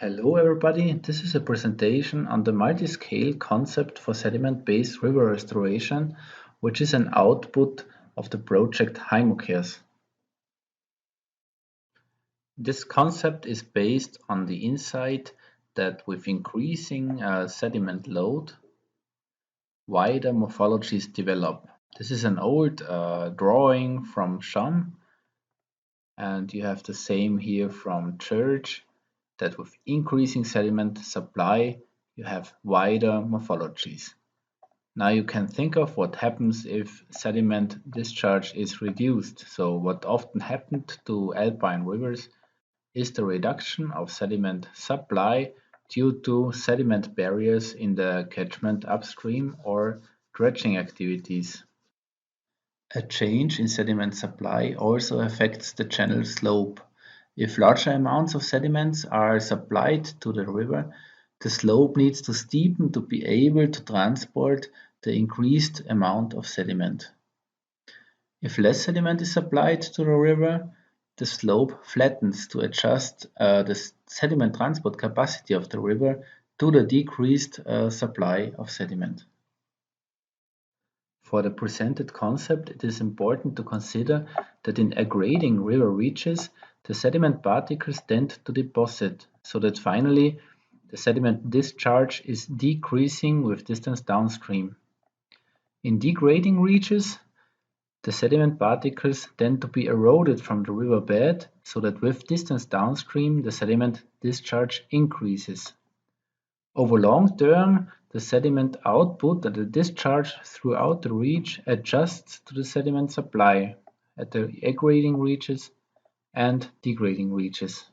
Hello everybody, this is a presentation on the multi-scale concept for sediment-based river restoration, which is an output of the project HyMoCARES. This concept is based on the insight that with increasing sediment load, wider morphologies develop. This is an old drawing from Sham, and you have the same here from Church, that with increasing sediment supply, you have wider morphologies. Now you can think of what happens if sediment discharge is reduced. So what often happened to alpine rivers is the reduction of sediment supply due to sediment barriers in the catchment upstream or dredging activities. A change in sediment supply also affects the channel slope. If larger amounts of sediments are supplied to the river, the slope needs to steepen to be able to transport the increased amount of sediment. If less sediment is supplied to the river, the slope flattens to adjust the sediment transport capacity of the river to the decreased supply of sediment. For the presented concept, it is important to consider that in aggrading river reaches, the sediment particles tend to deposit, so that finally the sediment discharge is decreasing with distance downstream. In degrading reaches, the sediment particles tend to be eroded from the river bed, so that with distance downstream the sediment discharge increases. Over long term, the sediment output and the discharge throughout the reach adjusts to the sediment supply at the aggrading reaches and degrading reaches.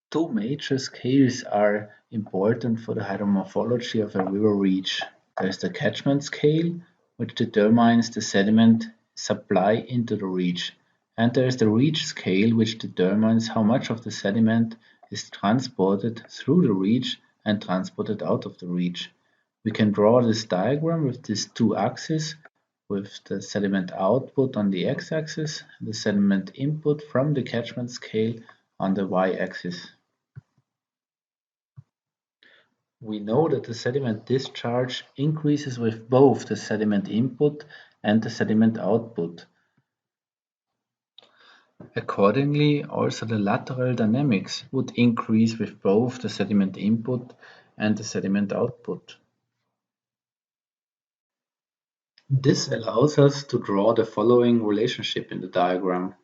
Two major scales are important for the hydromorphology of a river reach. There is the catchment scale, which determines the sediment supply into the reach, and there is the reach scale, which determines how much of the sediment is transported through the reach and transported out of the reach. We can draw this diagram with these two axes, with the sediment output on the x-axis and the sediment input from the catchment scale on the y-axis. We know that the sediment discharge increases with both the sediment input and the sediment output. Accordingly, also the lateral dynamics would increase with both the sediment input and the sediment output. This allows us to draw the following relationship in the diagram.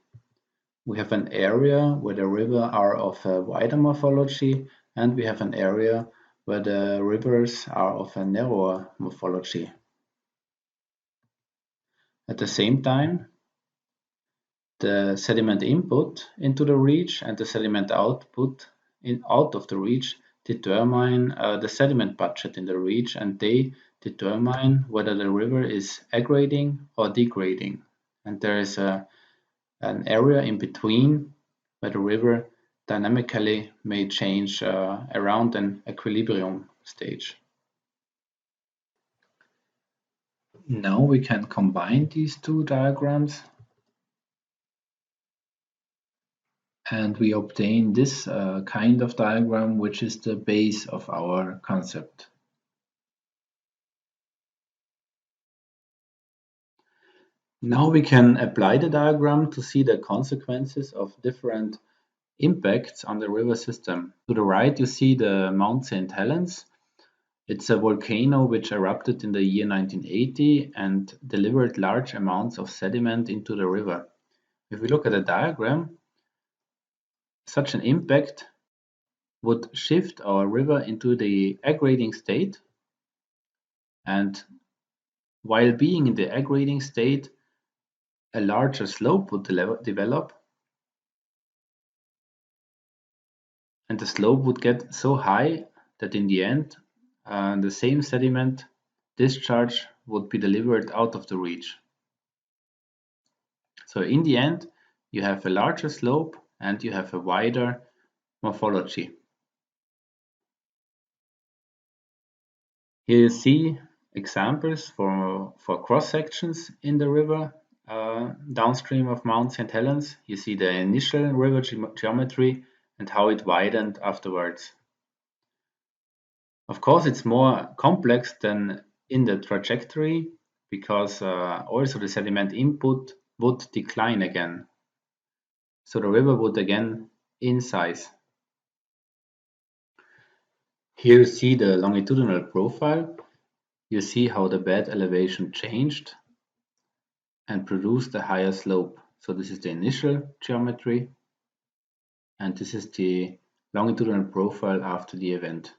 We have an area where the rivers are of a wider morphology, and we have an area where the rivers are of a narrower morphology. At the same time, the sediment input into the reach and the sediment output out of the reach determine the sediment budget in the reach, and they determine whether the river is aggrading or degrading. And there is an area in between where the river dynamically may change around an equilibrium stage. Now we can combine these two diagrams and we obtain this kind of diagram, which is the base of our concept. Now we can apply the diagram to see the consequences of different impacts on the river system. To the right you see the Mount St. Helens. It's a volcano which erupted in the year 1980 and delivered large amounts of sediment into the river. If we look at the diagram, such an impact would shift our river into the aggrading state, and while being in the aggrading state, a larger slope would develop, and the slope would get so high that in the end the same sediment discharge would be delivered out of the reach. So in the end you have a larger slope and you have a wider morphology. Here you see examples for cross sections in the river downstream of Mount St. Helens. You see the initial river geometry and how it widened afterwards. Of course, it's more complex than in the trajectory because also the sediment input would decline again. So the river would again incise. Here you see the longitudinal profile. You see how the bed elevation changed and produced a higher slope. So this is the initial geometry, and this is the longitudinal profile after the event.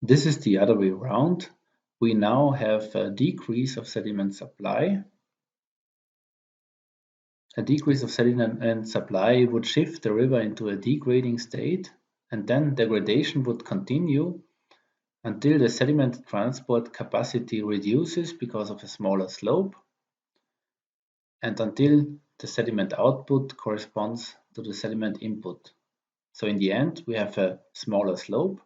This is the other way around. We now have a decrease of sediment supply. A decrease of sediment supply would shift the river into a degrading state, and then degradation would continue until the sediment transport capacity reduces because of a smaller slope, and until the sediment output corresponds to the sediment input. So in the end, we have a smaller slope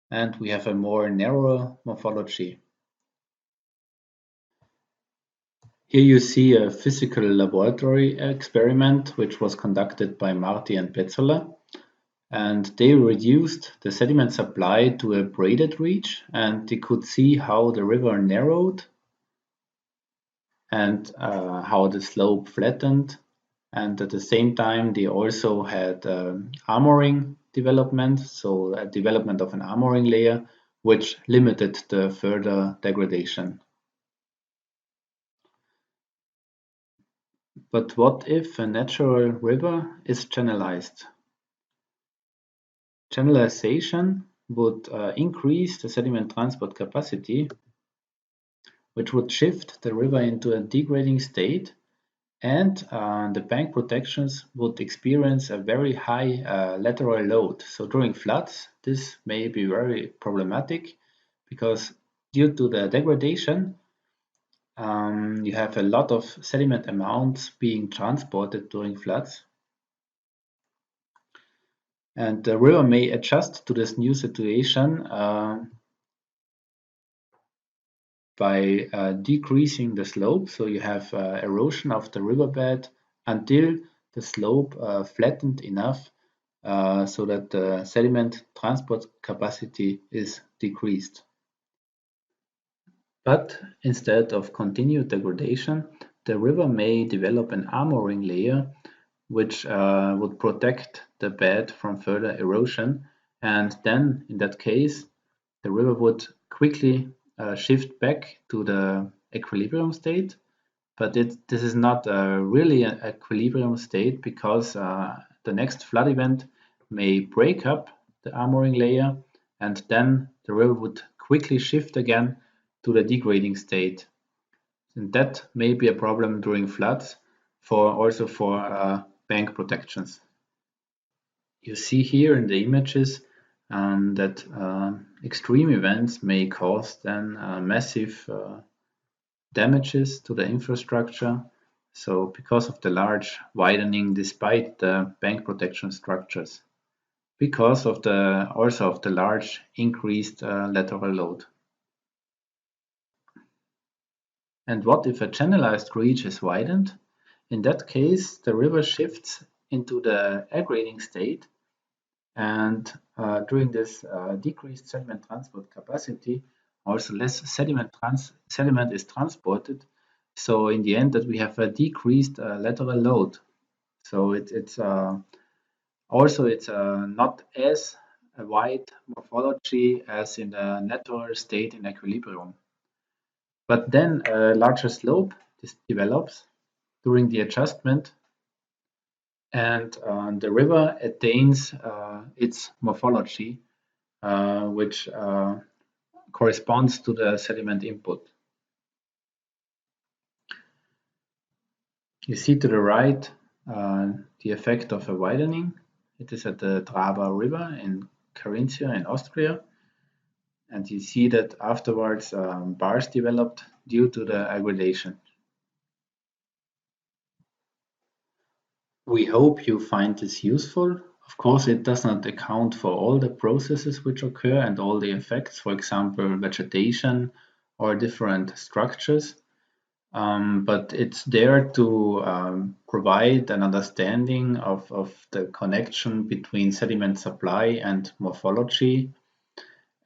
and we have a more narrow morphology. Here you see a physical laboratory experiment which was conducted by Marti and Petzola, and they reduced the sediment supply to a braided reach, and they could see how the river narrowed and how the slope flattened, and at the same time they also had armoring development, so a development of an armoring layer which limited the further degradation. But what if a natural river is channelized? Channelization would increase the sediment transport capacity, which would shift the river into a degrading state, and the bank protections would experience a very high lateral load. So during floods, this may be very problematic because due to the degradation, you have a lot of sediment amounts being transported during floods. And the river may adjust to this new situation by decreasing the slope. So you have erosion of the riverbed until the slope flattened enough so that the sediment transport capacity is decreased. But instead of continued degradation, the river may develop an armoring layer which would protect the bed from further erosion, and then in that case the river would quickly shift back to the equilibrium state, but this is not really an equilibrium state because the next flood event may break up the armoring layer, and then the river would quickly shift again to the degrading state. And that may be a problem during floods, also for bank protections. You see here in the images that extreme events may cause then massive damages to the infrastructure. So because of the large widening despite the bank protection structures, because of the large increased lateral load. And what if a channelized reach is widened? In that case, the river shifts into the aggregating state, and during this decreased sediment transport capacity, also less sediment is transported. So in the end, that we have a decreased lateral load. So it's also not as a wide morphology as in the natural state in equilibrium. But then a larger slope develops during the adjustment, and the river attains its morphology, which corresponds to the sediment input. You see to the right the effect of a widening. It is at the Drava River in Carinthia in Austria. And you see that afterwards bars developed due to the aggradation. We hope you find this useful. Of course, it does not account for all the processes which occur and all the effects, for example, vegetation or different structures. But it's there to provide an understanding of the connection between sediment supply and morphology,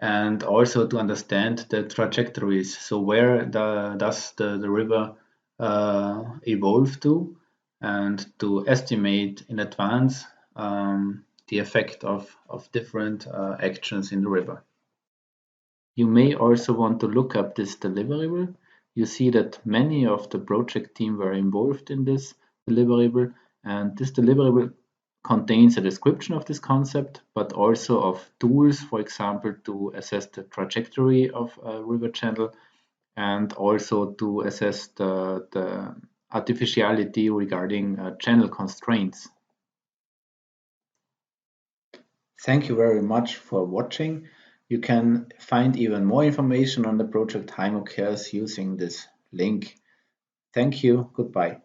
and also to understand the trajectories. So where does the river evolve to, and to estimate in advance the effect of different actions in the river. You may also want to look up this deliverable. You see that many of the project team were involved in this deliverable, and this deliverable contains a description of this concept, but also of tools, for example, to assess the trajectory of a river channel, and also to assess the artificiality regarding channel constraints. Thank you very much for watching. You can find even more information on the project HyMoCARES using this link. Thank you. Goodbye.